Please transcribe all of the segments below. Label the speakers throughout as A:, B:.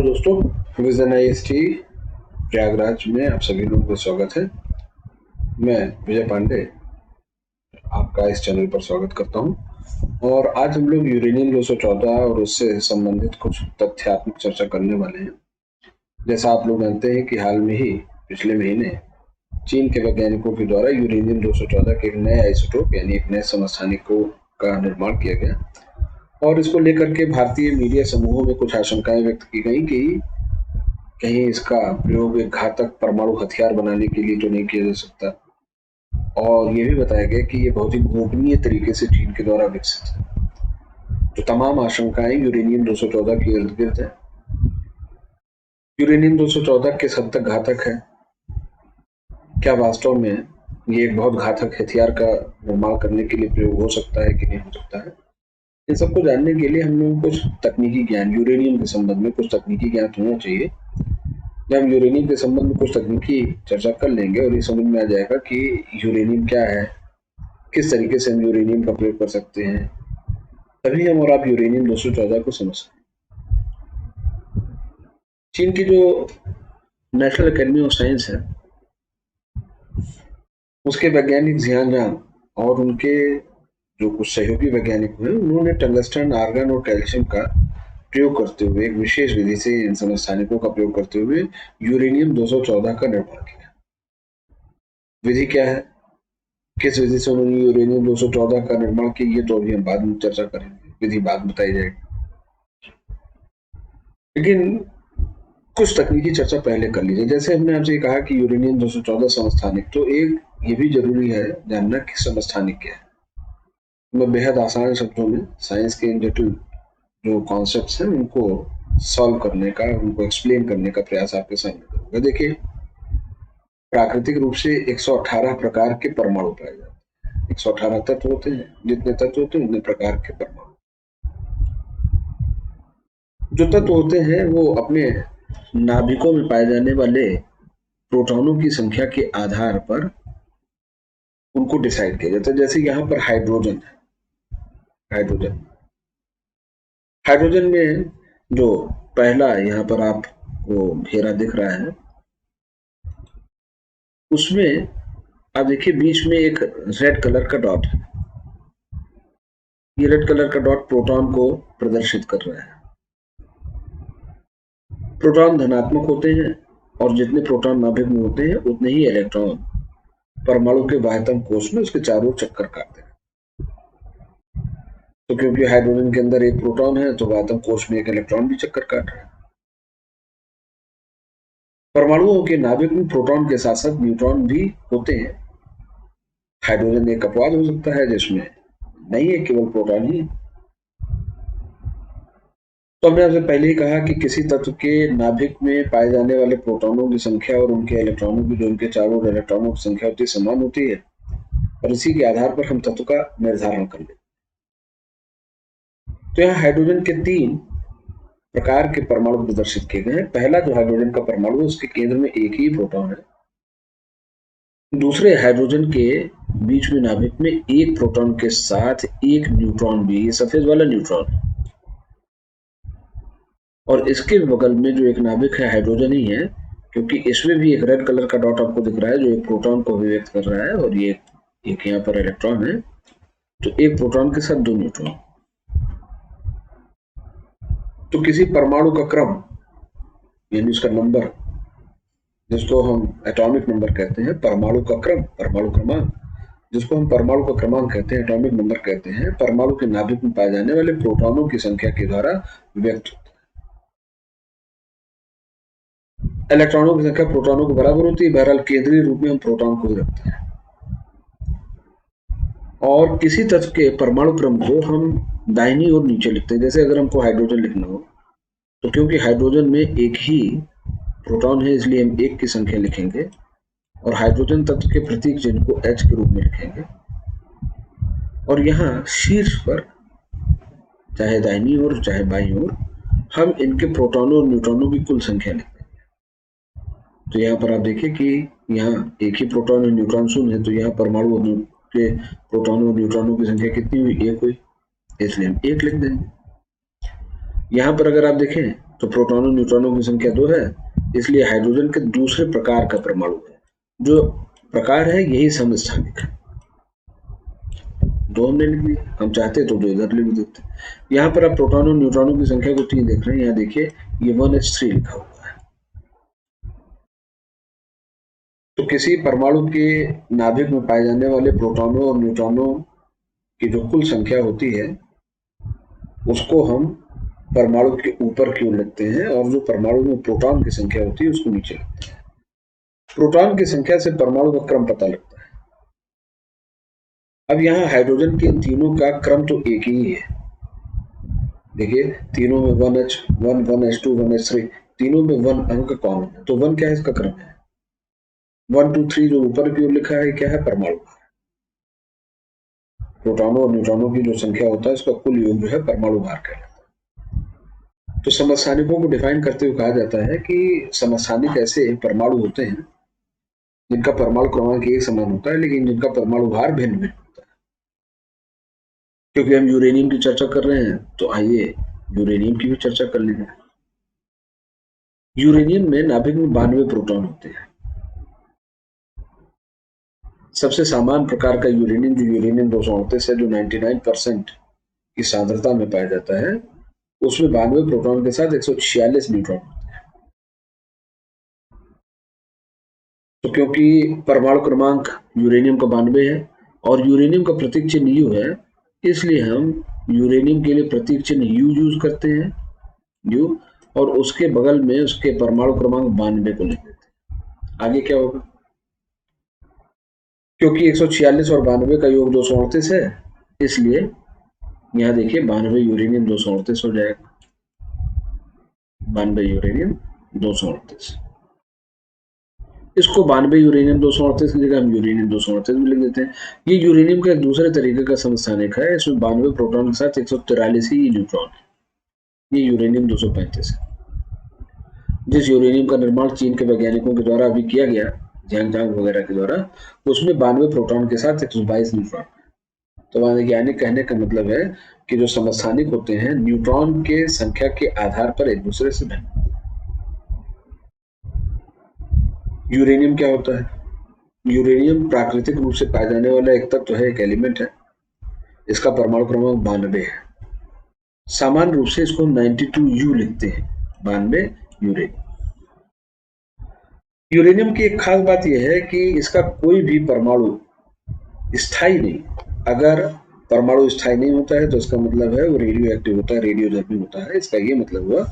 A: दोस्तों, vision IST Prayagraj में आप सभी लोगों का स्वागत है। मैं विजय पांडे आपका इस चैनल पर स्वागत करता हूं और आज हम लोग यूरेनियम 214 और उससे संबंधित कुछ तथ्यात्मक चर्चा करने वाले हैं। जैसा आप लोग जानते हैं कि हाल में ही पिछले महीने चीन के वैज्ञानिकों के द्वारा यूरेनियम 214 के एक नए आइसोटोप यानी एक नए समस्थानिकों का निर्माण किया गया और इसको लेकर के भारतीय मीडिया समूहों में कुछ आशंकाएं व्यक्त की गई कि कहीं इसका प्रयोग एक घातक परमाणु हथियार बनाने के लिए तो नहीं किया जा सकता, और यह भी बताया गया कि यह बहुत ही गोपनीय तरीके से चीन के द्वारा विकसित है। तो तमाम आशंकाएं यूरेनियम 214 के इर्द गिर्द है। यूरेनियम 214 किस हद तक घातक है, क्या वास्तव में ये एक बहुत घातक हथियार का निर्माण करने के लिए प्रयोग हो सकता है कि नहीं हो सकता है, इन सबको जानने के लिए हम लोगों को कुछ तकनीकी ज्ञान यूरेनियम के संबंध में कुछ तकनीकी ज्ञान होना चाहिए। जब हम यूरेनियम के संबंध में कुछ तकनीकी चर्चा कर लेंगे और ये समझ में आ जाएगा कि यूरेनियम क्या है, किस तरीके से हम यूरेनियम का प्रयोग कर सकते हैं, तभी हम और आप यूरेनियम 214 को समझ सकते हैं। चीन की जो नेशनल एकेडमी ऑफ साइंस है, उसके वैज्ञानिक जियान और उनके जो कुछ सहयोगी वैज्ञानिक हुए, उन्होंने टंगस्टन, आर्गन और कैल्शियम का प्रयोग करते हुए एक विशेष विधि से इन समस्थानिकों का प्रयोग करते हुए यूरेनियम 214 का निर्माण किया। विधि क्या है, किस विधि से उन्होंने यूरेनियम 214 का निर्माण किया, ये तो अभी हम बाद में चर्चा करेंगे, विधि बाद में बताई जाएगी। लेकिन कुछ तकनीकी चर्चा पहले कर लीजिए। जैसे हमने आपसे कहा कि यूरेनियम 214 समस्थानिक, तो एक ये भी जरूरी है जानना कि समस्थानिक क्या है। मैं बेहद आसान शब्दों में साइंस के जटिल जो कॉन्सेप्ट्स हैं उनको सॉल्व करने का, उनको एक्सप्लेन करने का प्रयास आपके सामने करूंगा। देखिए, प्राकृतिक रूप से 118 प्रकार के परमाणु पाए जाते हैं। 118 तत्व होते हैं, जितने तत्व होते हैं उतने प्रकार के परमाणु। जो तत्व होते हैं वो अपने नाभिकों में पाए जाने वाले प्रोटॉनों की संख्या के आधार पर उनको डिसाइड किया जाता है। जैसे यहाँ पर हाइड्रोजन है, हाइड्रोजन में जो पहला यहाँ पर आपको घेरा दिख रहा है, उसमें आप देखिए बीच में एक रेड कलर का डॉट है। ये रेड कलर का डॉट प्रोटॉन को प्रदर्शित कर रहा है। प्रोटॉन धनात्मक होते हैं और जितने प्रोटॉन नाभिक में होते हैं उतने ही इलेक्ट्रॉन परमाणु के बाह्यतम कोश में उसके चारों चक्कर काटते हैं। तो क्योंकि हाइड्रोजन के अंदर एक प्रोटॉन है तो बाह्यतम कोश में एक इलेक्ट्रॉन भी चक्कर काट रहा है। परमाणुओं के नाभिक में प्रोटॉन के साथ साथ न्यूट्रॉन भी होते हैं। हाइड्रोजन एक अपवाद हो सकता है जिसमें नहीं है, केवल प्रोटॉन ही। तो हमने आपसे पहले ही कहा कि किसी तत्व के नाभिक में पाए जाने वाले प्रोटॉनों की संख्या और उनके इलेक्ट्रॉनों की, जो उनके चारों इलेक्ट्रॉनों की संख्या होती है, समान होती है और इसी के आधार पर हम तत्व का निर्धारण कर लेते हैं। तो यहाँ हाइड्रोजन के 3 प्रकार के परमाणु प्रदर्शित किए गए हैं। पहला जो हाइड्रोजन का परमाणु है, उसके केंद्र में एक ही प्रोटॉन है। दूसरे हाइड्रोजन के बीच में नाभिक में एक प्रोटॉन के साथ एक न्यूट्रॉन भी, ये सफेद वाला न्यूट्रॉन, और इसके बगल में जो एक नाभिक है हाइड्रोजन ही है, क्योंकि इसमें भी एक रेड कलर का डॉट आपको दिख रहा है जो एक प्रोटॉन को अभिव्यक्त कर रहा है और ये एक यहाँ पर इलेक्ट्रॉन है। तो एक प्रोटॉन के साथ 2 न्यूट्रॉन। तो किसी परमाणु का क्रम यानी उसका नंबर, जिसको हम एटॉमिक नंबर कहते हैं, परमाणु का क्रम, परमाणु क्रमांक, जिसको हम परमाणु का क्रमांक कहते हैं, एटॉमिक नंबर कहते हैं, परमाणु के नाभिक में पाए जाने वाले प्रोटॉनों की संख्या के द्वारा व्यक्त होता है। इलेक्ट्रॉनों की संख्या प्रोटॉनों के बराबर होती है। बहरहाल केंद्रीय रूप में हम प्रोटॉन को ही रखते हैं। और किसी तत्व के परमाणु क्रम को हम दाहिनी ओर नीचे लिखते हैं। जैसे अगर हमको हाइड्रोजन लिखना हो तो क्योंकि हाइड्रोजन में एक ही प्रोटॉन है इसलिए हम 1 की संख्या लिखेंगे और हाइड्रोजन तत्व के प्रतीक चिन्ह को H के रूप में लिखेंगे और यहाँ शीर्ष पर, चाहे दाहिनी ओर चाहे बाईं ओर, हम इनके प्रोटॉनों और न्यूट्रॉनों की कुल संख्या लिखेंगे। तो यहाँ पर आप देखिए कि यहाँ एक ही प्रोटॉन और न्यूट्रॉन शून्य है, तो यहाँ परमाणु के प्रोटॉनों और न्यूट्रॉनों की संख्या कितनी हुई, 1 हुई, इसलिए हम 1 लिख देंगे। यहाँ पर अगर आप देखें तो प्रोटॉनों न्यूट्रॉनों की संख्या 2 है, इसलिए हाइड्रोजन के दूसरे प्रकार का परमाणु है। जो प्रकार है यही समस्थानिक है। 2 हमने लिख लिया, हम चाहते तो 2 इधर लिख देते। यहाँ पर आप प्रोटॉनों न्यूट्रॉनों की संख्या को 3 देख रहे हैं। यहाँ देखिए ये 1s3 लिखा हुआ है। तो किसी परमाणु के नाभिक में पाए जाने वाले प्रोटॉनों और न्यूट्रॉनों की जो कुल संख्या होती है उसको हम परमाणु के ऊपर की ओर लिखते हैं, और जो परमाणु में प्रोटॉन की संख्या होती है उसको नीचे लिखते हैं। प्रोटॉन की संख्या से परमाणु का क्रम पता लगता है। अब यहाँ हाइड्रोजन के तीनों का क्रम तो एक ही है। देखिए तीनों में 1h, 1h2, 1h3, तीनों में 1 अंक कॉमन है। तो 1 क्या है, इसका क्रम है। 1 2 3 जो ऊपर की ओर लिखा है क्या है, परमाणु। प्रोटॉनों और न्यूट्रॉनों की जो संख्या होता है उसका कुल योग जो है परमाणु भार कहलाता है। तो समस्थानिकों को डिफाइन करते हुए कहा जाता है कि समस्थानिक ऐसे परमाणु होते हैं जिनका परमाणु क्रमांक एक समान होता है लेकिन जिनका परमाणु भार भिन्न भिन्न होता है। क्योंकि हम यूरेनियम की चर्चा कर रहे हैं तो आइए यूरेनियम की भी चर्चा कर लेंगे। यूरेनियम में नाभिक में 92 प्रोटॉन होते हैं। सबसे सामान्य प्रकार का यूरेनियम जो यूरेनियम 238 है, जो 99% की सांद्रता में पाया जाता है, उसमें 92 प्रोटॉन के साथ 146 न्यूट्रॉन होते हैं। तो क्योंकि परमाणु क्रमांक यूरेनियम का 92 है और यूरेनियम का प्रतीक चिन्ह यू है, इसलिए हम यूरेनियम के लिए प्रतीक चिन्ह यू यूज करते हैं, यू, और उसके बगल में उसके परमाणु क्रमांक 92 को लिख देते हैं। आगे क्या होगा, क्योंकि 146 और 92 का योग 238 है, इसलिए यहाँ देखिए 92 यूरेनियम 238 हो जाएगा। 92 यूरेनियम 238, इसको 92 यूरेनियम 238 की जगह हम यूरेनियम 238 भी लिख देते हैं। ये यूरेनियम का एक दूसरे तरीके का समस्थानिक है। इसमें 92 प्रोटॉन के साथ 143 ही न्यूट्रॉन है। ये यूरेनियम 235 है। जिस यूरेनियम का निर्माण चीन के वैज्ञानिकों के द्वारा अभी किया गया, ज़्यांग वगैरह के द्वारा, उसमें 92 प्रोटॉन के साथ 122 न्यूट्रॉन। तो वैज्ञानिक कहने का मतलब है कि जो समस्थानिक होते हैं न्यूट्रॉन के संख्या के आधार पर एक दूसरे से भिन्न। यूरेनियम क्या होता है? यूरेनियम प्राकृतिक रूप से पाए जाने वाला एक तत्व है, एक एलिमेंट है। इसका परमाणु क्रमांक 92 है। सामान्य रूप से इसको 92U लिखते हैं, 92 यूरेनियम। यूरेनियम की एक खास बात यह है कि इसका कोई भी परमाणु स्थायी नहीं। अगर परमाणु स्थायी नहीं होता है तो इसका मतलब है वो रेडियो एक्टिव होता है, रेडियोधर्मी होता है। इसका ये मतलब हुआ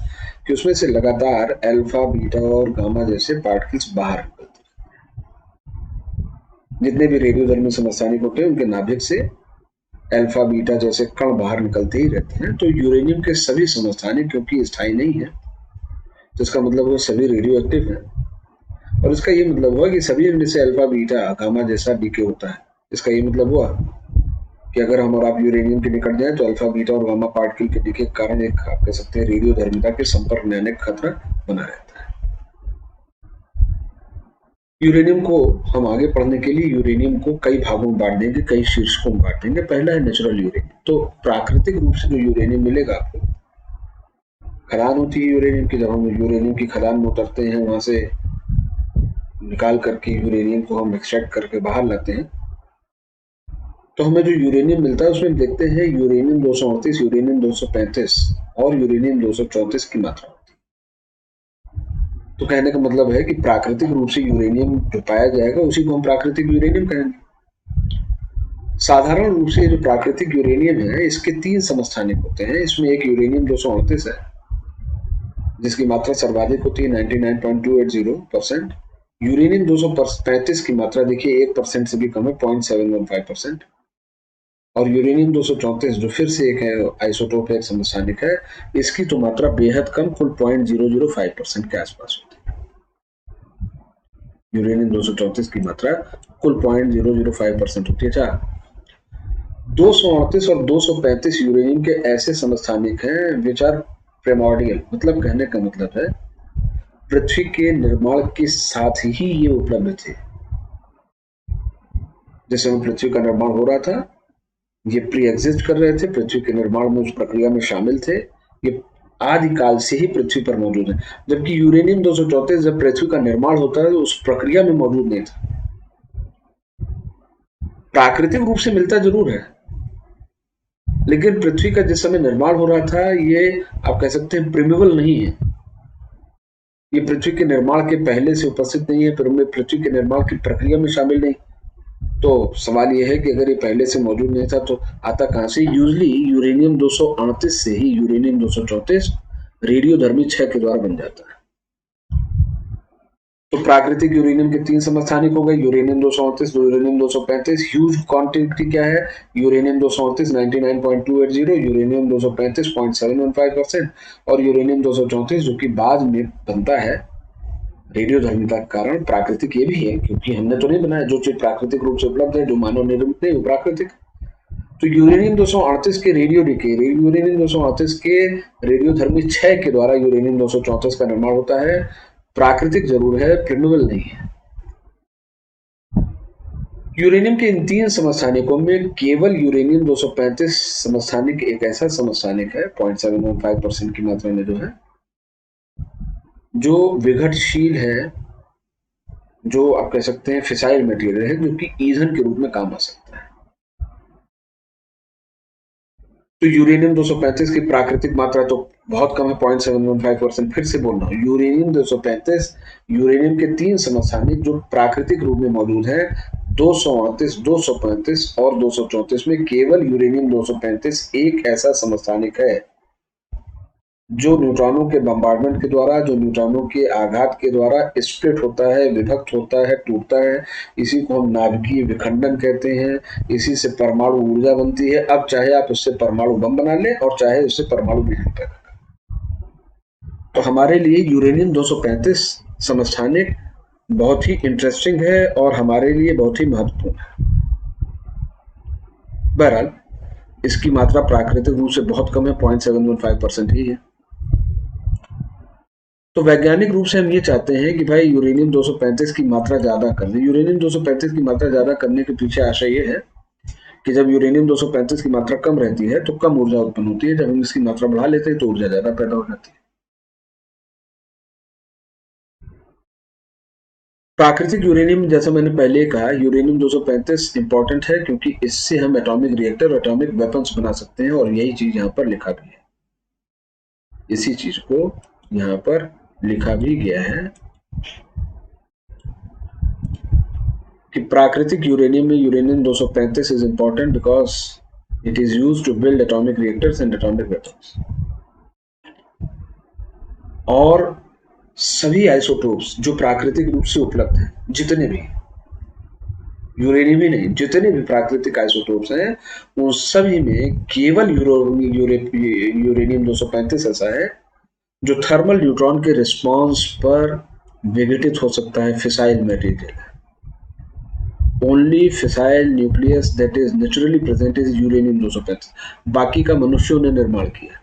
A: कि उसमें से लगातार अल्फा, बीटा और गामा जैसे पार्टिकल्स बाहर निकलते हैं। जितने भी रेडियोधर्मी समस्थानिक होते हैं उनके नाभिक से अल्फा, बीटा जैसे कण बाहर निकलते ही रहते हैं। तो यूरेनियम के सभी समस्थानिक क्योंकि स्थायी नहीं है तो इसका मतलब वो सभी रेडियो एक्टिव है, और इसका ये मतलब हुआ कि सभी इनमें से अल्फा, बीटा, गामा जैसा डीके होता है। इसका ये मतलब हुआ कि अगर हम और आप यूरेनियम के निकट जाए तो अल्फा, बीटा और गामा पार्टिकल के डीके के कारण एक आप कह सकते हैं रेडियोधर्मिता के संपर्क में आने का खतरा बना रहता है। यूरेनियम को हम आगे पढ़ने के लिए यूरेनियम को कई भागों में बांट देंगे, कई शीर्षकों में बांट देंगे। पहला है नेचुरल यूरेनियम। तो प्राकृतिक रूप से जो यूरेनियम मिलेगा आपको, खदान होती है यूरेनियम की, जब हम यूरेनियम की खदान में उतरते हैं, वहां से निकाल करके यूरेनियम को हम एक्सट्रैक्ट करके बाहर लाते हैं, तो हमें जो यूरेनियम मिलता है उसमें देखते हैं यूरेनियम 238, यूरेनियम 235 और यूरेनियम 234 की मात्रा होती है। तो कहने का मतलब है कि प्राकृतिक रूप से यूरेनियम जो पाया जाएगा उसी को हम प्राकृतिक यूरेनियम कहेंगे। साधारण रूप से जो प्राकृतिक यूरेनियम है इसके 3 समस्थानिक होते हैं। इसमें एक यूरेनियम 238 है जिसकी मात्रा सर्वाधिक होती है 99.280%। यूरेनियम 235 की मात्रा देखिए 1% से भी कम है, 0.715%। और यूरेनियम 234 जो फिर से एक है आइसोटोप है, एक समस्थानिक है, इसकी तो मात्रा बेहद कम, कुल 0.005% के आसपास होती है। यूरेनियम 234 की मात्रा कुल 0.005% होती है। 238 और 235 यूरेनियम के ऐसे समस्थानिक हैं विच आर प्रिमॉर्डियल, मतलब कहने का मतलब है पृथ्वी के निर्माण के साथ ही ये उपलब्ध थे। जैसे में पृथ्वी का निर्माण हो रहा था, ये प्री एग्जिस्ट कर रहे थे, पृथ्वी के निर्माण में उस प्रक्रिया में शामिल थे। ये आदिकाल से ही पृथ्वी पर मौजूद है, जबकि यूरेनियम 234 जब पृथ्वी का निर्माण होता है तो उस प्रक्रिया में मौजूद नहीं था। प्राकृतिक रूप से मिलता जरूर है, लेकिन पृथ्वी का जिस समय निर्माण हो रहा था ये आप कह सकते हैं प्रिमेबल नहीं है, ये पृथ्वी के निर्माण के पहले से उपस्थित नहीं है, पृथ्वी के निर्माण की प्रक्रिया में शामिल नहीं। तो सवाल यह है कि अगर ये पहले से मौजूद नहीं था तो आता कहां से? यूजली यूरेनियम 238 से ही यूरेनियम 234 रेडियोधर्मी 6 के द्वारा बन जाता है। तो प्राकृतिक यूरेनियम के 3 समस्थानिक हो गए, यूरेनियम 238, यूरेनियम 235। ह्यूज क्वांटिटी क्या है? यूरेनियम 238 99.280, यूरेनियम 235 0.715% और यूरेनियम 234 जो कि बाद में बनता है रेडियोधर्मिता के कारण। प्राकृतिक ये भी है क्योंकि हमने तो नहीं बनाया, जो चीज प्राकृतिक रूप से उपलब्ध है, जो मानव निर्मित नहीं, वो प्राकृतिक। तो यूरेनियम 238 के यूरेनियम 238 के रेडियोधर्मी 6 के द्वारा यूरेनियम 234 का निर्माण होता है। प्राकृतिक जरूर है, प्रिमेबल नहीं है। यूरेनियम के इन 3 समस्थानिकों में केवल यूरेनियम 235 समस्थानिक एक ऐसा समस्थानिक है 0.715% की मात्रा में जो है, जो विघटनशील है, जो आप कह सकते हैं फिसाइल मटेरियल है, जो कि ईंधन के रूप में काम आ सकता है। तो यूरेनियम 235 की प्राकृतिक मात्रा तो बहुत कम है, 0.715%। फिर से बोल रहा हूँ, यूरेनियम 235 यूरेनियम के 3 समस्थानिक जो प्राकृतिक रूप में मौजूद है 238, 235 और 234 में केवल यूरेनियम 235 एक ऐसा समस्थानिक है जो न्यूट्रॉनों के बम्बार्डमेंट के द्वारा, जो न्यूट्रॉनों के आघात के द्वारा स्प्लिट होता है, विभक्त होता है, टूटता है। इसी को हम नाभिकीय विखंडन कहते हैं। इसी से परमाणु ऊर्जा बनती है। अब चाहे आप उससे परमाणु बम बना लें और चाहे उससे परमाणु बिजली पैदा करें। तो हमारे लिए यूरेनियम 235 समस्थानिक बहुत ही इंटरेस्टिंग है और हमारे लिए बहुत ही महत्वपूर्ण है। बहरहाल इसकी मात्रा प्राकृतिक रूप से बहुत कम है, 0.715% ही है। तो वैज्ञानिक रूप से हम ये चाहते हैं कि भाई यूरेनियम 235 की मात्रा ज्यादा कर दें। यूरेनियम 235 की मात्रा ज्यादा करने के पीछे आशय ये है कि जब यूरेनियम 235 की मात्रा कम रहती है तो कम ऊर्जा उत्पन्न होती है, जब हम इसकी मात्रा बढ़ा लेते हैं तो ऊर्जा ज्यादा पैदा हो जाती है। प्राकृतिक यूरेनियम, जैसा मैंने पहले कहा, यूरेनियम 235 इंपॉर्टेंट है क्योंकि इससे हम एटॉमिक रिएक्टर और एटॉमिक वेपन्स बना सकते हैं, और यही चीज यहाँ पर लिखा भी है। इसी चीज को यहाँ पर लिखा भी गया है कि प्राकृतिक यूरेनियम में uranium 235 is important because it is used to build atomic reactors and atomic weapons. और सभी आइसोटोप्स जो प्राकृतिक रूप से उपलब्ध हैं, जितने भी, यूरेनियम ही नहीं, जितने भी प्राकृतिक आइसोटोप्स हैं, उन सभी में केवल यूरेनियम 235 ऐसा है जो थर्मल न्यूट्रॉन के रिस्पॉन्स पर विघटित हो सकता है, fissile material. Only fissile nucleus that is naturally present is uranium 235। बाकी का मनुष्यों ने निर्माण किया।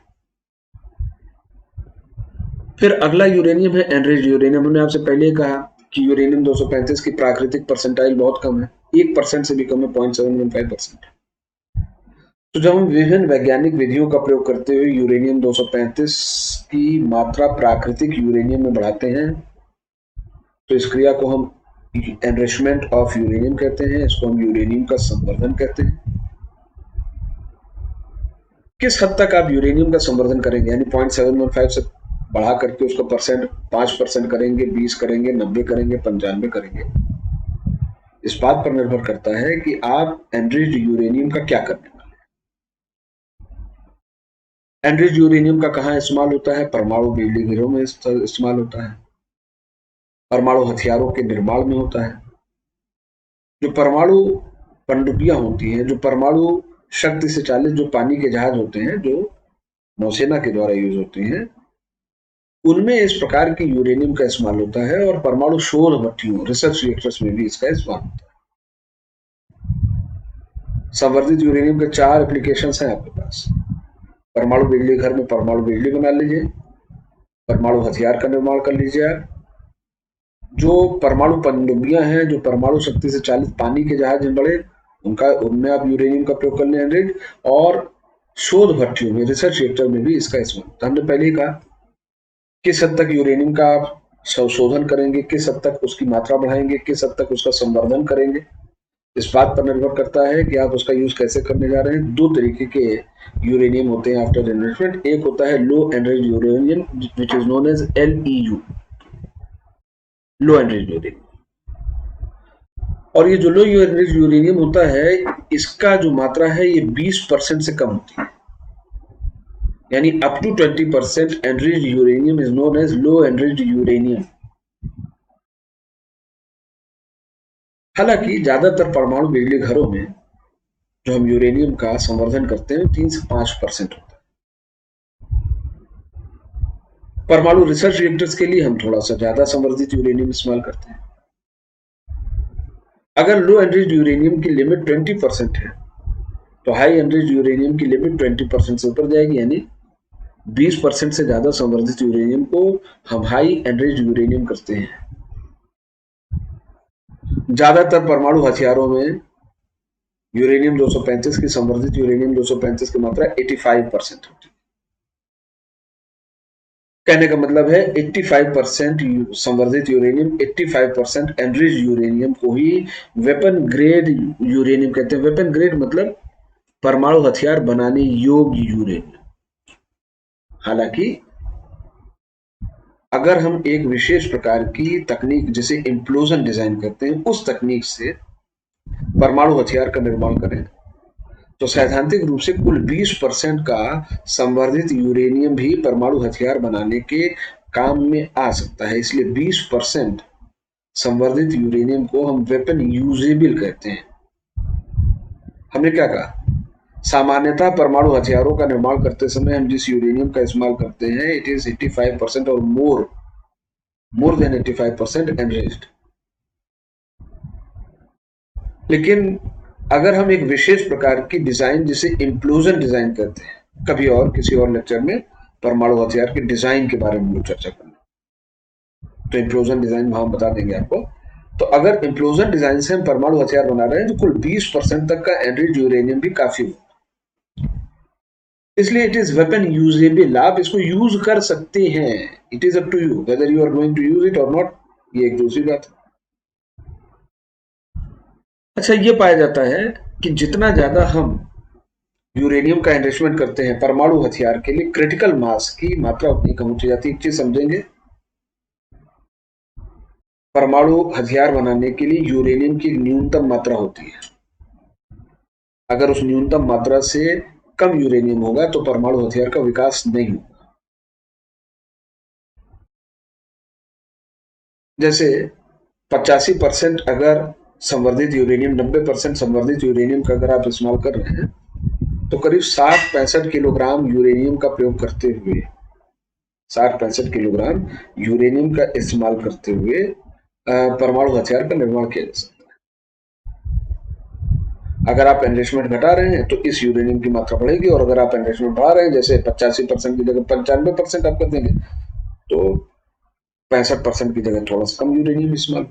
A: फिर अगला यूरेनियम है एनरिच्ड यूरेनियम। हमने आपसे पहले कहा कि यूरेनियम 235 की प्राकृतिक परसेंटाइल बहुत कम है, 1% से भी कम है, 0.715%। तो जब हम विभिन्न वैज्ञानिक विधियों का प्रयोग करते हुए यूरेनियम 235 की मात्रा प्राकृतिक यूरेनियम में बढ़ाते हैं तो इस क्रिया को हम एनरिचमेंट ऑफ यूरेनियम कहते हैं। इसको हम यूरेनियम का संवर्धन कहते हैं। किस हद तक आप यूरेनियम का संवर्धन करेंगे, यानी 0.715 से बढ़ा करके उसका परसेंट 5% करेंगे, 20 करेंगे, 90 करेंगे, 95 करेंगे, इस बात पर निर्भर करता है कि आप एनरिच्ड यूरेनियम का क्या करने वाले हैं। एनरिच्ड यूरेनियम का कहाँ इस्तेमाल होता है? परमाणु बिजली घरों में इस्तेमाल होता है, परमाणु हथियारों के निर्माण में होता है। जो परमाणु पनडुब्बियां होती हैं, जो परमाणु शक्ति से चालित जो पानी के जहाज होते हैं, जो नौसेना के द्वारा यूज होते हैं, उनमें इस प्रकार के यूरेनियम का इस्तेमाल होता है। और परमाणु शोध भट्टियों, रिसर्च रिएक्टर्स में भी इसका इस्तेमाल होता है। संवर्धित यूरेनियम के 4 एप्लीकेशंस हैं आपके पास। परमाणु बिजली घर में परमाणु बिजली बना लीजिए, परमाणु हथियार का निर्माण कर लीजिए आप, जो परमाणु पनडुब्बियां हैं, जो परमाणु शक्ति से चालित पानी के जहाज हैं बड़े, उनमें आप यूरेनियम का प्रयोग कर लें एनरिच्ड, और शोध भट्टियों में, रिसर्च रिएक्टर में भी इसका इस्तेमाल। तो हमने पहले ही कहा किस हद तक यूरेनियम का आप संशोधन करेंगे, किस हद तक उसकी मात्रा बढ़ाएंगे, किस हद तक उसका संवर्धन करेंगे, इस बात पर निर्भर करता है कि आप उसका यूज कैसे करने जा रहे हैं। दो तरीके के यूरेनियम होते हैं आफ्टर एनरिचमेंट। एक होता है low enriched uranium which is known as LEU, low enriched uranium. और ये जो लो एनरिच्ड यूरेनियम होता है, इसका जो मात्रा है ये 20% से कम होती है, यानी up to 20% enriched uranium is known as low enriched uranium. हालांकि ज्यादातर परमाणु बिजली घरों में जो हम यूरेनियम का संवर्धन करते हैं 3 से 5% होता है। परमाणु रिसर्च रिएक्टर्स के लिए हम थोड़ा सा ज्यादा संवर्धित यूरेनियम इस्तेमाल करते हैं। अगर लो एनरिच्ड यूरेनियम की लिमिट 20% है तो हाई एनरिच्ड यूरेनियम की लिमिट 20% से ऊपर जाएगी, यानी 20% से ज्यादा संवर्धित यूरेनियम को हम हाई एनरिच्ड यूरेनियम करते हैं। ज्यादातर परमाणु हथियारों में यूरेनियम 235 की संवर्धित यूरेनियम 235 की मात्रा 85% होती है। कहने का मतलब है 85% संवर्धित यूरेनियम, 85% एनरिच्ड यूरेनियम को ही वेपन ग्रेड यूरेनियम कहते हैं। वेपन ग्रेड मतलब परमाणु हथियार बनाने योग्य यूरेनियम। हालांकि अगर हम एक विशेष प्रकार की तकनीक जैसे इम्प्लोजन डिजाइन करते हैं, उस तकनीक से परमाणु हथियार का निर्माण करें तो सैद्धांतिक रूप से कुल 20% का संवर्धित यूरेनियम भी परमाणु हथियार बनाने के काम में आ सकता है। इसलिए 20% संवर्धित यूरेनियम को हम वेपन यूजेबल कहते हैं। हमने क्या कहा, सामान्यतः परमाणु हथियारों का निर्माण करते समय हम जिस यूरेनियम का इस्तेमाल करते हैं इट इज 85% और मोर देन 85% एनरिच्ड। लेकिन अगर हम एक विशेष प्रकार की डिजाइन जिसे इम्प्लोजन डिजाइन करते हैं, कभी और किसी और लेक्चर में परमाणु हथियार के डिजाइन के बारे में चर्चा करना, तो इम्प्लोजन डिजाइन वहां बता देंगे आपको। तो अगर इम्प्लोजन डिजाइन से हम परमाणु हथियार बना रहे हैं तो कुल 20% तक का एनरिच्ड यूरेनियम भी काफी होगा। इसलिए इट इज वेपन यूजेबल, आप इसको यूज कर सकते हैं। It is up to you whether you are going to use it और नॉट, ये एक दूसरी बात है। अच्छा, ये पाया जाता है कि जितना ज्यादा हम यूरेनियम का एनरिचमेंट करते हैं परमाणु हथियार के लिए, क्रिटिकल मास की मात्रा उतनी कम होती जाती है। एक चीज समझेंगे, परमाणु हथियार बनाने के लिए यूरेनियम की न्यूनतम मात्रा होती है। अगर उस न्यूनतम मात्रा से कम यूरेनियम होगा तो परमाणु हथियार का विकास नहीं होगा। जैसे 85% अगर संवर्धित यूरेनियम, 90% संवर्धित यूरेनियम का अगर आप इस्तेमाल कर रहे हैं तो करीब 60-65 किलोग्राम यूरेनियम का प्रयोग करते हुए, 60-65 किलोग्राम यूरेनियम का इस्तेमाल करते हुए परमाणु हथियार का निर्माण किया जा सकता है। अगर आप एनरिचमेंट घटा रहे हैं तो इस यूरेनियम की मात्रा बढ़ेगी, और अगर आप एनरिचमेंट बढ़ा रहे हैं, जैसे 85% की जगह 95% आप कर देंगे, तो 65% की जगह थोड़ा सा कम यूरेनियम इस्तेमाल।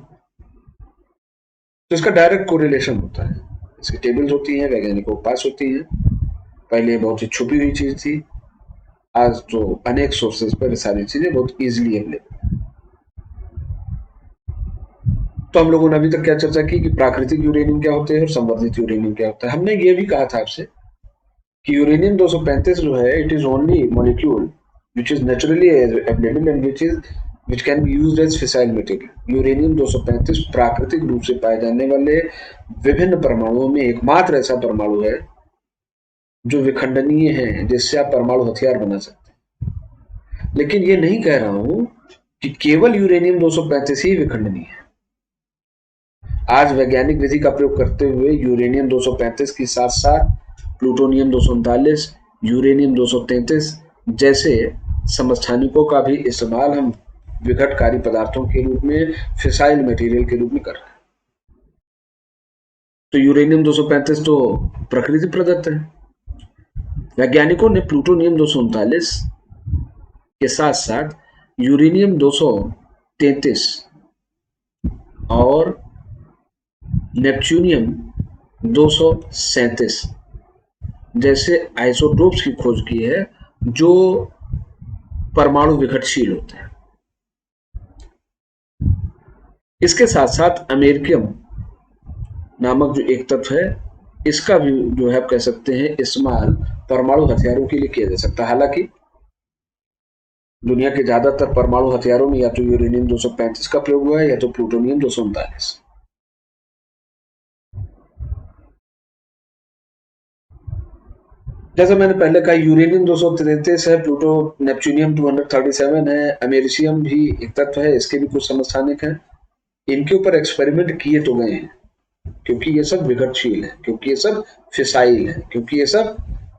A: तो इसका डायरेक्ट कोरिलेशन होता है। इसकी टेबल्स होती हैं, वैज्ञानिकों के पास होती हैं। पहले बहुत ही छुपी हुई चीज थी, आज तो अनेक सोर्सेज पर सारी चीजें बहुत इजीली अवेलेबल। तो हम लोगों ने अभी तक क्या चर्चा की कि प्राकृतिक यूरेनियम क्या होते हैं और संवर्धित यूरेनियम क्या होता है। हमने ये भी कहा था आपसे कि यूरेनियम 235 जो है, it is only molecule which is naturally available and which can be used as fissile material। Uranium 235 प्राकृतिक रूप से पाए जाने वाले विभिन्न परमाणुओं में एकमात्र ऐसा परमाणु है जो विखंडनीय है, जिससे आप परमाणु हथियार बना सकते हैं। लेकिन ये नहीं कह रहा हूं कि केवल यूरेनियम 235 ही विखंडनीय है। आज वैज्ञानिक विधि का प्रयोग करते हुए यूरेनियम 235 के साथ साथ प्लूटोनियम 239, यूरेनियम 233 जैसे समस्थानिकों का भी इस्तेमाल हम विघटकारी पदार्थों के रूप में, फिसाइल मटेरियल के रूप में कर रहे हैं। तो यूरेनियम 235 तो प्रकृति प्रदत्त है। वैज्ञानिकों ने प्लूटोनियम 239 के साथ साथ यूरेनियम 233 और नेपच्यूनियम 237 जैसे आइसोटोप्स की खोज की है जो परमाणु विघटनशील होते हैं। इसके साथ साथ अमेरिकियम नामक जो एक तत्व है, इसका भी जो है आप कह सकते हैं इस्तेमाल परमाणु हथियारों के लिए किया जा सकता है। हालांकि दुनिया के ज्यादातर परमाणु हथियारों में या तो यूरेनियम 235 का प्रयोग हुआ है या तो प्लूटोनियम 239। जैसे मैंने पहले कहा, यूरेनियम 233 है, प्लूटो नेपच्यूनियम 237 है, अमेरिशियम भी एक तत्व है, इसके भी कुछ समस्थानिक हैं। इनके ऊपर एक्सपेरिमेंट किए तो गए हैं क्योंकि ये सब विघटनशील है, क्योंकि ये सब फिसाइल है, क्योंकि ये सब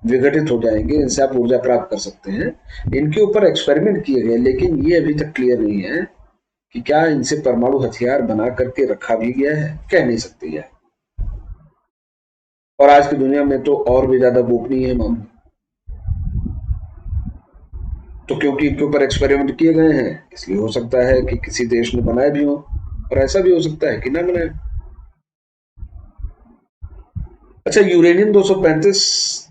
A: विघटित हो जाएंगे, इनसे आप ऊर्जा प्राप्त कर सकते हैं। इनके ऊपर एक्सपेरिमेंट किए गए, लेकिन ये अभी तक क्लियर नहीं है कि क्या इनसे परमाणु हथियार बना करके रखा भी गया है, कह नहीं सकती है। और आज की दुनिया में तो और भी ज्यादा गोपनीय है मामला। तो क्योंकि इनके ऊपर एक्सपेरिमेंट किए गए हैं, इसलिए हो सकता है कि किसी देश ने बनाए भी हो, और ऐसा भी हो सकता है कि ना बनाए। अच्छा, यूरेनियम 235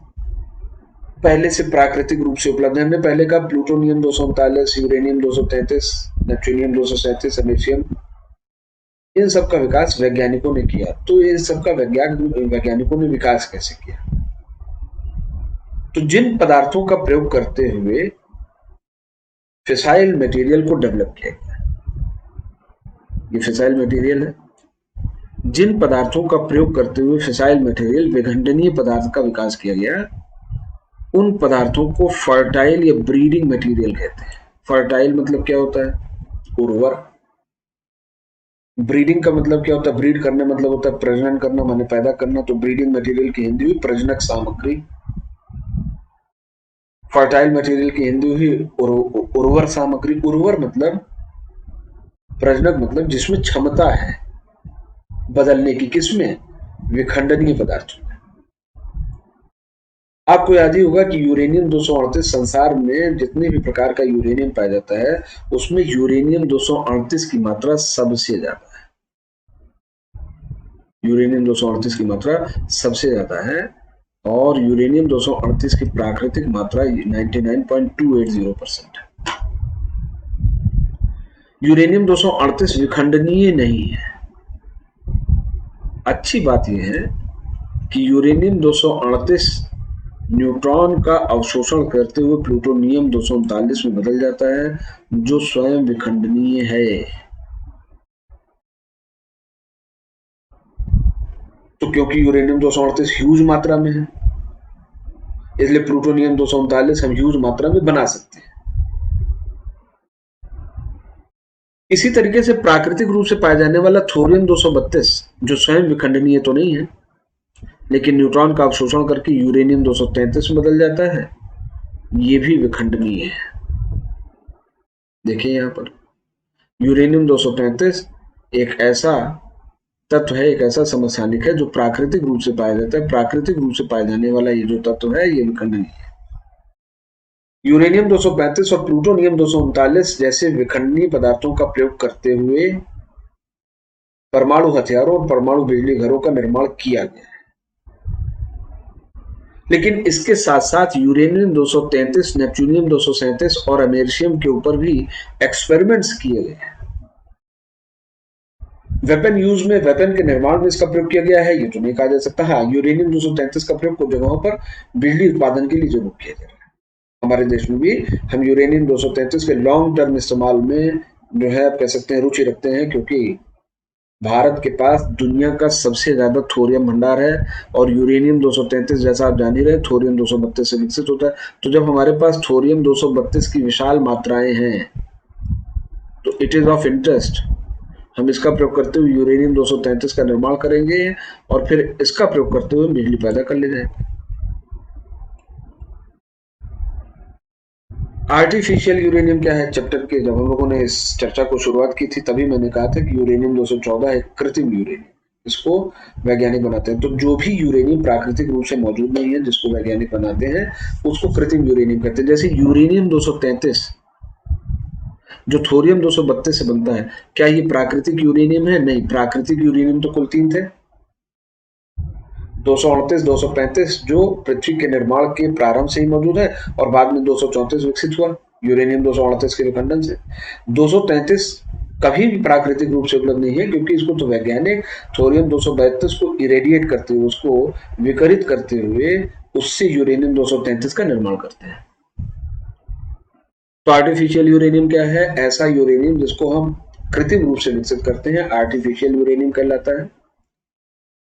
A: पहले से प्राकृतिक रूप से उपलब्ध है। हमने पहले कहा प्लूटोनियम 239, यूरेनियम 233, नेपच्यूनियम 237, अमेरिशियम, इन सब का विकास वैज्ञानिकों ने किया। तो इन सब का वैज्ञानिकों ने विकास कैसे किया? तो जिन पदार्थों का प्रयोग करते हुए फिसाइल मटेरियल को डेवलप किया गया, ये फिसाइल मटेरियल है। जिन पदार्थों का प्रयोग करते हुए फिसाइल मटेरियल विघटनीय पदार्थ का विकास किया गया, उन पदार्थों को फर्टाइल या ब्रीडिंग मटेरियल कहते हैं। फर्टाइल मतलब क्या होता है? उर्वर। ब्रीडिंग का मतलब क्या होता है? ब्रीड करने मतलब होता है प्रजनन करना, माने पैदा करना। तो ब्रीडिंग मटेरियल की हिंदी हुई प्रजनक सामग्री, फर्टाइल मटेरियल की हिंदी हुई उर्वर सामग्री। उर्वर मतलब, प्रजनक मतलब जिसमें क्षमता है बदलने की, किसमें? विखंडनीय पदार्थों में। आपको याद ही होगा कि यूरेनियम 238 संसार में जितने भी प्रकार का यूरेनियम पाया जाता है, उसमें यूरेनियम 238 की मात्रा सबसे ज्यादा है। यूरेनियम 238 की मात्रा सबसे ज्यादा है, और यूरेनियम 238 की प्राकृतिक मात्रा 99.280% है। यूरेनियम 238 विखंडनीय नहीं है। अच्छी बात यह है कि यूरेनियम 238 न्यूट्रॉन का अवशोषण करते हुए प्लूटोनियम 239 में बदल जाता है, जो स्वयं विखंडनीय है। तो क्योंकि यूरेनियम 238 ह्यूज मात्रा में है, इसलिए प्लूटोनियम 239 हम ह्यूज मात्रा में बना सकते हैं। इसी तरीके से प्राकृतिक रूप से पाया जाने वाला थोरियम 232, जो स्वयं विखंडनीय तो नहीं है, लेकिन न्यूट्रॉन का अवशोषण करके यूरेनियम 233 में बदल जाता है, ये भी विखंडनीय है। देखिए यहां पर यूरेनियम 233 एक ऐसा तत्व है, एक ऐसा समस्थानिक है जो प्राकृतिक रूप से पाया जाता है। प्राकृतिक रूप से पाए जाने वाला ये जो तत्व है, ये विखंडनीय है। यूरेनियम 235 और प्लूटोनियम 239 जैसे विखंडनीय पदार्थों का प्रयोग करते हुए परमाणु हथियारों और परमाणु बिजली घरों का निर्माण किया गया है। लेकिन इसके साथ साथ यूरेनियम 233, नेपच्यूनियम 237 और अमेरिशियम के ऊपर भी एक्सपेरिमेंट्स किए गए हैं। वेपन यूज में, वेपन के निर्माण में इसका प्रयोग किया गया है, ये तो नहीं कहा जा सकता। हाँ, यूरेनियम 233 का प्रयोग कुछ जगहों पर बिजली उत्पादन के लिए जरूर किया जा रहा है। हमारे देश में भी हम यूरेनियम 233 के लॉन्ग टर्म इस्तेमाल में जो है आप कह सकते हैं रुचि रखते हैं, क्योंकि भारत के पास दुनिया का सबसे ज्यादा थोरियम भंडार है, और यूरेनियम 233 जैसा आप जान ही रहे थोरियम 232 से विकसित होता है। तो जब हमारे पास थोरियम 232 की विशाल मात्राएं हैं, तो इट इज ऑफ इंटरेस्ट हम इसका प्रयोग करते हुए यूरेनियम 233 का निर्माण करेंगे, और फिर इसका प्रयोग करते हुए बिजली पैदा कर ले जाएंगे। आर्टिफिशियल यूरेनियम क्या है? चैप्टर के जब हम लोगों ने इस चर्चा को शुरुआत की थी, तभी मैंने कहा था कि यूरेनियम 214 एक कृत्रिम यूरेनियम, इसको वैज्ञानिक बनाते हैं। तो जो भी यूरेनियम प्राकृतिक रूप से मौजूद नहीं है, जिसको वैज्ञानिक बनाते हैं, उसको कृत्रिम यूरेनियम कहते हैं। जैसे यूरेनियम 233 जो थोरियम 232 से बनता है, क्या ये प्राकृतिक यूरेनियम है? नहीं, प्राकृतिक यूरेनियम तो कुल 3 थे। 238, 235 जो पृथ्वी के निर्माण के प्रारंभ से ही मौजूद है और बाद में 234 विकसित हुआ यूरेनियम 238 के विखंडन से। 233 कभी भी प्राकृतिक रूप से उपलब्ध नहीं है, क्योंकि इसको तो वैज्ञानिक थोरियम 232 को इरेडिएट करते हुए, उसको विकरित करते हुए उससे यूरेनियम 233 का निर्माण करते हैं। तो आर्टिफिशियल यूरेनियम क्या है? ऐसा यूरेनियम जिसको हम कृत्रिम रूप से विकसित करते हैं, आर्टिफिशियल यूरेनियम कहलाता है।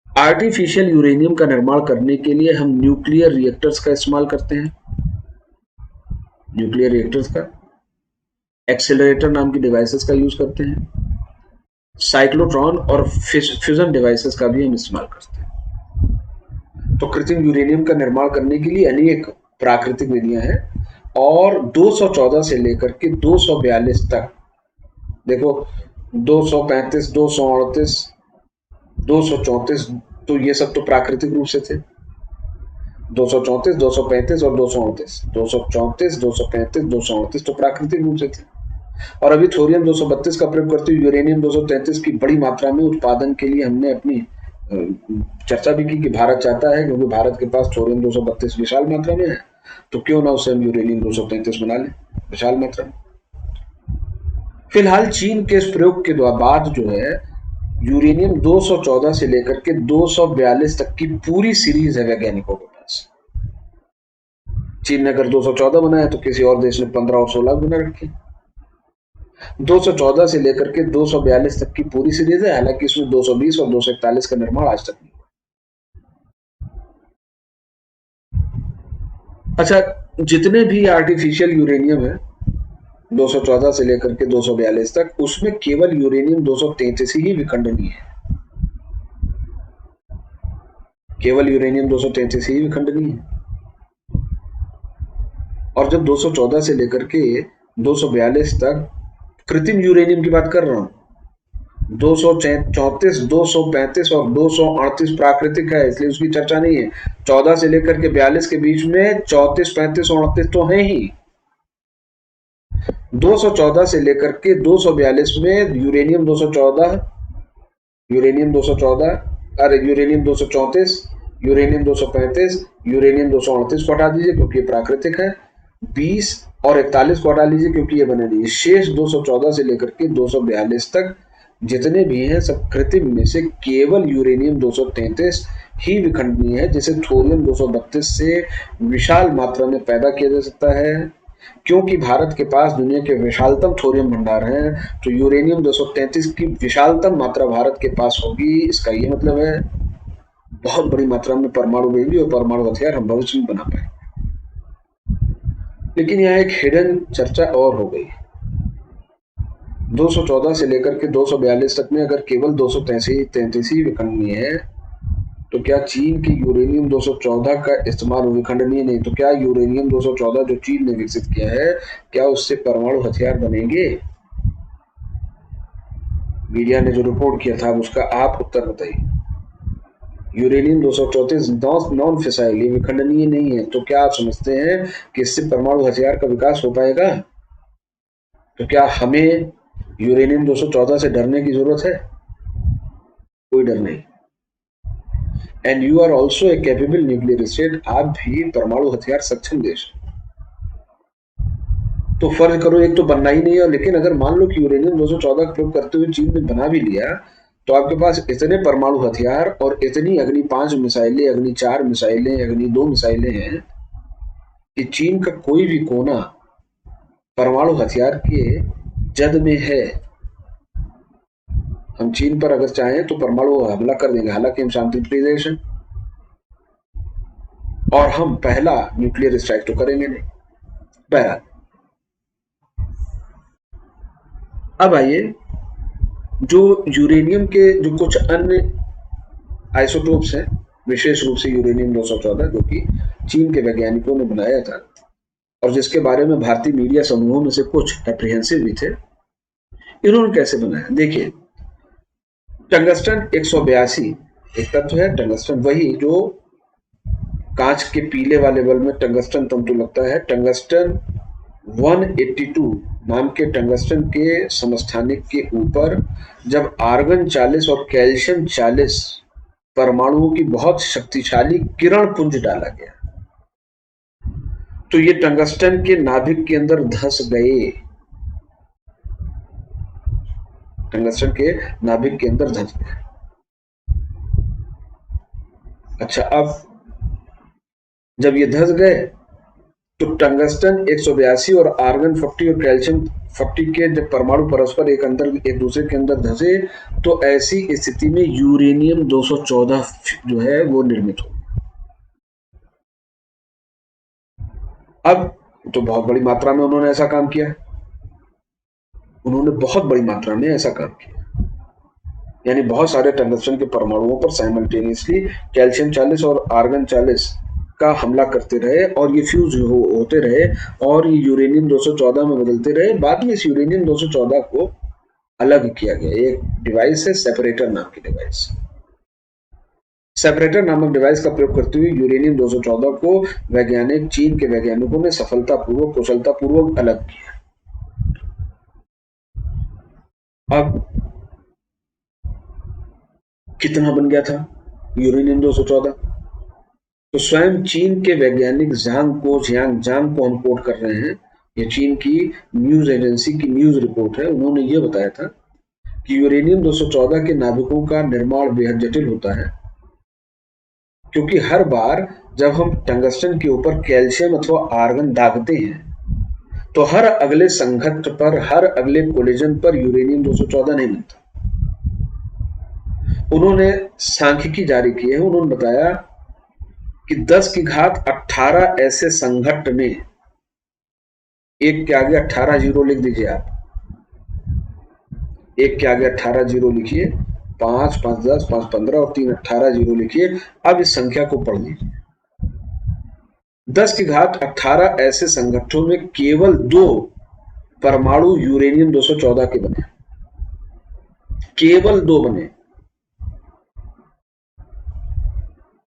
A: आर्टिफिशियल यूरेनियम का निर्माण करने के लिए हम न्यूक्लियर रिएक्टर्स का इस्तेमाल करते हैं। न्यूक्लियर रिएक्टर्स का, एक्सेलरेटर नाम की डिवाइसेस का यूज करते हैं, साइक्लोट्रॉन और फ्यूजन डिवाइसेस का भी हम इस्तेमाल करते हैं। तो कृत्रिम यूरेनियम का निर्माण करने के लिए अनेक प्राकृतिक विधियां हैं और 214 से लेकर के 242 तक, देखो 235, 238, 234, तो ये सब तो प्राकृतिक रूप से थे। 234, 235 और 238, 234, 235, 238 तो प्राकृतिक रूप से थे। और अभी थोरियम 232 का प्रयोग करते हुए यूरेनियम 233 की बड़ी मात्रा में उत्पादन के लिए हमने अपनी चर्चा भी की कि भारत चाहता है, क्योंकि भारत के पास थोरियम 232 विशाल मात्रा में है, तो क्यों ना उसे हम यूरेनियम 233 बना लें विशाल मात्रा में। फिलहाल चीन के इस प्रयोग के बाद जो है यूरेनियम 214 से लेकर के 242 तक की पूरी सीरीज है वैज्ञानिकों के पास। चीन ने अगर 214 बनाया तो किसी और देश ने 15 और 16 बना रखे। 214 से लेकर के 242 तक की पूरी सीरीज है, हालांकि इसमें 220 और 241 का निर्माण आज तक नहीं। अच्छा, जितने भी आर्टिफिशियल यूरेनियम है 214 से लेकर के 242 तक, उसमें केवल यूरेनियम 233 ही विखंडनीय है। केवल यूरेनियम 233 ही विखंडनीय है। और जब 214 से लेकर के 242 तक कृत्रिम यूरेनियम की बात कर रहा हूं, 234, 235 और 238 प्राकृतिक है, इसलिए उसकी चर्चा नहीं है। 14 से लेकर के 42 के बीच में 34, 35 और 38 तो है ही। 214 से लेकर के 242 में यूरेनियम 214, यूरेनियम 214, अरे यूरेनियम 234, यूरेनियम 235, यूरेनियम 238 को हटा दीजिए क्योंकि ये प्राकृतिक है। 20 और 41 को हटा लीजिए क्योंकि ये बने नहीं। शेष 214 से लेकर के 242 तक जितने भी हैं सब कृत्रिम में से केवल यूरेनियम 233 ही विखंडनीय है, जिसे थोरियम 232 से विशाल मात्रा में पैदा किया जा सकता है। क्योंकि भारत के पास दुनिया के विशालतम थोरियम भंडार हैं, तो यूरेनियम 233 की विशालतम मात्रा भारत के पास होगी। इसका ये मतलब है बहुत बड़ी मात्रा में परमाणु बिजली और परमाणु हथियार हम भविष्य में बना पाएंगे। लेकिन यहाँ एक हिडन चर्चा और हो गई। 214 से लेकर के 242 तक में अगर केवल 233 ही विखंडनीय है, तो क्या चीन की यूरेनियम 214 का इस्तेमाल विखंडनीय नहीं? तो क्या यूरेनियम 214 जो चीन ने विकसित किया है, क्या उससे परमाणु हथियार बनेंगे? मीडिया ने जो रिपोर्ट किया था उसका आप उत्तर बताइए। यूरेनियम 234 नॉन फिसाइल, ये विखंडनीय नहीं है, तो क्या आप समझते हैं कि इससे परमाणु हथियार का विकास हो पाएगा? तो क्या हमें यूरेनियम 214 से डरने की जरूरत है? कोई डर नहीं। And you are also a capable nuclear state, आप भी परमाणु हथियार सक्षम देश। तो फर्ज करो एक तो बनना ही नहीं है, लेकिन अगर मान लो कि यूरेनियम 214 का प्रयोग करते हुए चीन ने बना भी लिया, तो आपके पास इतने परमाणु हथियार और इतनी अग्नि 5 मिसाइलें, अग्नि 4 मिसाइलें, अग्नि 2 मिसाइलें हैं कि चीन का कोई भी कोना परमाणु हथियार के जद में है। हम चीन पर अगर चाहें तो परमाणु हमला कर देंगे, हालांकि हम शांति प्रिय देश हैं और हम पहला न्यूक्लियर स्ट्राइक तो करेंगे नहीं। बहरहाल, अब आइए जो यूरेनियम के जो कुछ अन्य आइसोटोप्स हैं, विशेष रूप से यूरेनियम 214 जो कि चीन के वैज्ञानिकों ने बनाया था और जिसके बारे में भारतीय मीडिया समूहों में से कुछ एप्रीहेंसिव भी थे। इन्होंने कैसे बनाया? देखिए, टंगस्टन 182 एक तत्व है। टंगस्टन वही जो कांच के पीले वाले बल्ब में टंगस्टन तंतु लगता है। टंगस्टन 182 नाम के टंगस्टन के समस्थानिक के ऊपर जब आर्गन 40 और कैल्शियम 40 परमाणुओं की बहुत शक्तिशाली किरण पुंज डाला गया, तो ये टंगस्टन के नाभिक के अंदर धंस गए, टंगस्टन के नाभिक के अंदर धंस गए। अच्छा, अब जब ये धंस गए तो टंगस्टन 182 और आर्गन 40 और कैल्शियम 40 के जब परमाणु परस्पर एक दूसरे के अंदर धंसे तो ऐसी स्थिति में यूरेनियम 214 जो है वो निर्मित हो। अब तो बहुत बड़ी मात्रा में उन्होंने ऐसा काम किया, उन्होंने बहुत बड़ी मात्रा में ऐसा काम किया, यानी बहुत सारे टंगस्टन के परमाणुओं पर साइमल्टेनियसली कैल्शियम 40 और आर्गन 40 का हमला करते रहे और ये फ्यूज होते रहे और ये यूरेनियम 214 में बदलते रहे। बाद में इस यूरेनियम 214 को अलग किया गया, एक डिवाइस है सेपरेटर नाम की डिवाइस। सेपरेटर नामक डिवाइस का प्रयोग करते हुए यूरेनियम 214 को वैज्ञानिक चीन के वैज्ञानिकों ने सफलतापूर्वक कुशलतापूर्वक अलग किया। अब कितना बन गया था यूरेनियम 214? तो स्वयं चीन के वैज्ञानिक जियांग को हम कोट कर रहे हैं, ये चीन की न्यूज एजेंसी की न्यूज रिपोर्ट है। उन्होंने ये बताया था कि यूरेनियम 214 के नाभिकों का निर्माण बेहद जटिल होता है, क्योंकि हर बार जब हम टंगस्टन के ऊपर कैल्शियम अथवा आर्गन दागते हैं तो हर अगले संघट्ट पर, हर अगले कोलिजन पर यूरेनियम 214 नहीं मिलता। उन्होंने सांख्यिकी जारी की है, उन्होंने बताया कि 10 की घात 18 ऐसे संघट्ट में, एक के आगे 18 जीरो लिख दीजिए आप, एक के आगे 18 जीरो लिखिए, 5 5 10 5 15 और 3 18 जीरो लिखिए। अब इस संख्या को पढ़ लीजिए, 10 की घात 18 ऐसे संघट्टों में केवल 2 परमाणु यूरेनियम 214 के बने, केवल 2 बने।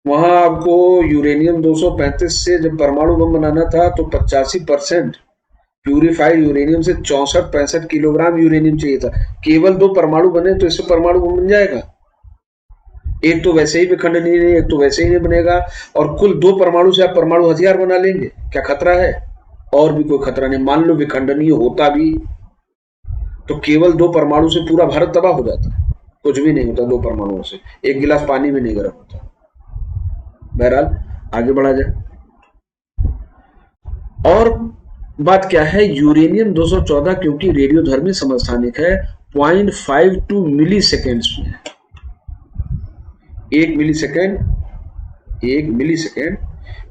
A: वहां आपको यूरेनियम 235 से जब परमाणु बम बनाना था तो 85% प्यूरिफाइड यूरेनियम से 64-65 किलोग्राम यूरेनियम चाहिए था। केवल 2 परमाणु बने तो इससे परमाणु बम बन जाएगा? एक तो वैसे ही विखंडनीय नहीं, एक तो वैसे ही नहीं बनेगा, और कुल 2 परमाणु से आप परमाणु हथियार बना लेंगे, क्या खतरा है? और भी कोई खतरा नहीं। मान लो विखंडनीय होता भी तो केवल 2 परमाणु से पूरा भारत तबाह हो जाता, कुछ भी नहीं होता 2 परमाणुओं से, एक गिलास पानी में नहीं गर्म होता। बहरहाल आगे बढ़ा जाए। और बात क्या है, यूरेनियम 214 क्योंकि रेडियोधर्मी समस्थानिक है, 0.52 मिली सेकेंड्स में,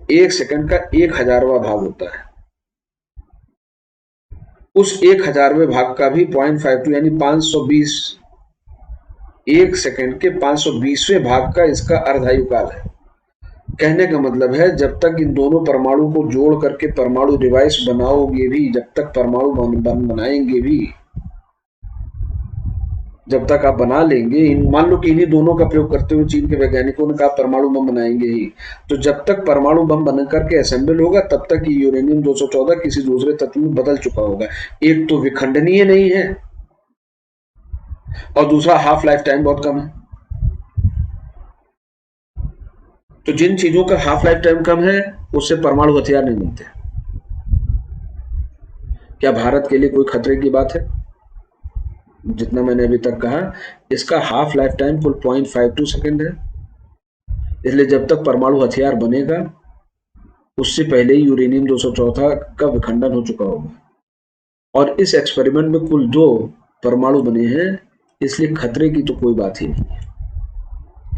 A: 1 सेकंड का 1000वां भाग होता है। उस 1000वें भाग का भी 0.52 यानी 520, 1 सेकंड के 520वें भाग का इसका अर्धायुकाल है। कहने का मतलब है जब तक इन दोनों परमाणु को जोड़ करके परमाणु डिवाइस बनाओगे भी, जब तक परमाणु बनाएंगे भी, जब तक आप बना लेंगे, मान लो कि इन्हीं दोनों का प्रयोग करते हुए चीन के वैज्ञानिकों ने कहा परमाणु बम बनाएंगे ही, तो जब तक परमाणु बम बन करके असेंबल होगा तब तक ये यूरेनियम 214 किसी दूसरे तत्व में बदल चुका होगा। एक तो विखंडनीय नहीं है और दूसरा हाफ लाइफ टाइम बहुत कम है। तो जिन चीजों का हाफ लाइफ टाइम कम है उससे परमाणु हथियार नहीं बनते। क्या भारत के लिए कोई खतरे की बात है? जितना मैंने अभी तक कहा, इसका हाफ लाइफ टाइम कुल 0.52 सेकेंड है। इसलिए जब तक परमाणु हथियार बनेगा उससे पहले ही यूरेनियम 214 का विखंडन हो चुका होगा। और इस एक्सपेरिमेंट में कुल 2 परमाणु बने हैं, इसलिए खतरे की तो कोई बात ही नहीं है।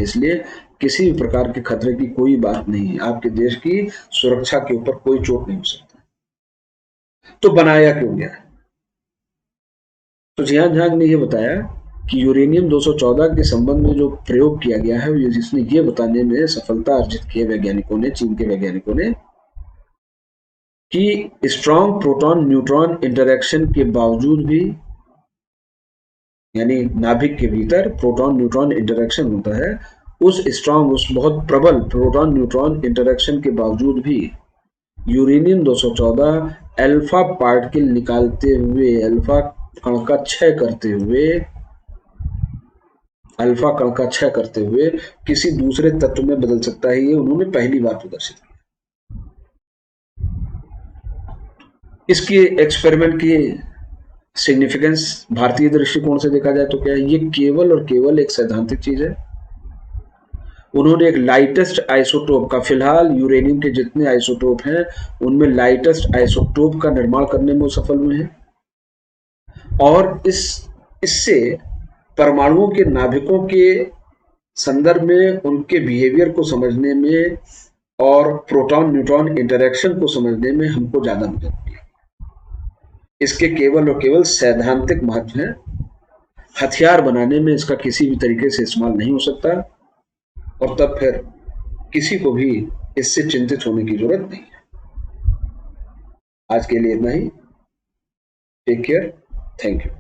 A: इसलिए किसी भी प्रकार के खतरे की कोई बात नहीं है, आपके देश की सुरक्षा के ऊपर कोई चोट नहीं हो सकता। तो बनाया क्यों गया? तो जियांग ने यह बताया कि यूरेनियम 214 के संबंध में जो प्रयोग किया गया है जिसने ये बताने में सफलता अर्जित की है वैज्ञानिकों ने, चीन के वैज्ञानिकों ने, कि स्ट्रॉन्ग प्रोटॉन न्यूट्रॉन इंटरेक्शन के बावजूद भी, यानी नाभिक के भीतर प्रोटॉन न्यूट्रॉन इंटरेक्शन होता है, उस बहुत प्रबल प्रोटॉन न्यूट्रॉन इंटरेक्शन के बावजूद भी यूरेनियम 214 अल्फा पार्टिकल निकालते हुए, अल्फा कण का क्षय करते हुए अल्फा कण का क्षय करते हुए किसी दूसरे तत्व में बदल सकता है, ये उन्होंने पहली बार प्रदर्शित किया। इसकी एक्सपेरिमेंट की सिग्निफिकेंस भारतीय दृष्टिकोण से देखा जाए तो क्या है, ये केवल और केवल एक सैद्धांतिक चीज है। उन्होंने एक लाइटेस्ट आइसोटोप का, फिलहाल यूरेनियम के जितने आइसोटोप हैं उनमें लाइटेस्ट आइसोटोप का निर्माण करने में वो सफल हुए हैं, और इससे परमाणुओं के नाभिकों के संदर्भ में उनके बिहेवियर को समझने में और प्रोटॉन न्यूट्रॉन इंटरेक्शन को समझने में हमको ज्यादा मदद मिली। इसके केवल और केवल सैद्धांतिक महत्व है, हथियार बनाने में इसका किसी भी तरीके से इस्तेमाल नहीं हो सकता, और तब फिर किसी को भी इससे चिंतित होने की जरूरत नहीं है। आज के लिए इतना ही। Take care, thank you.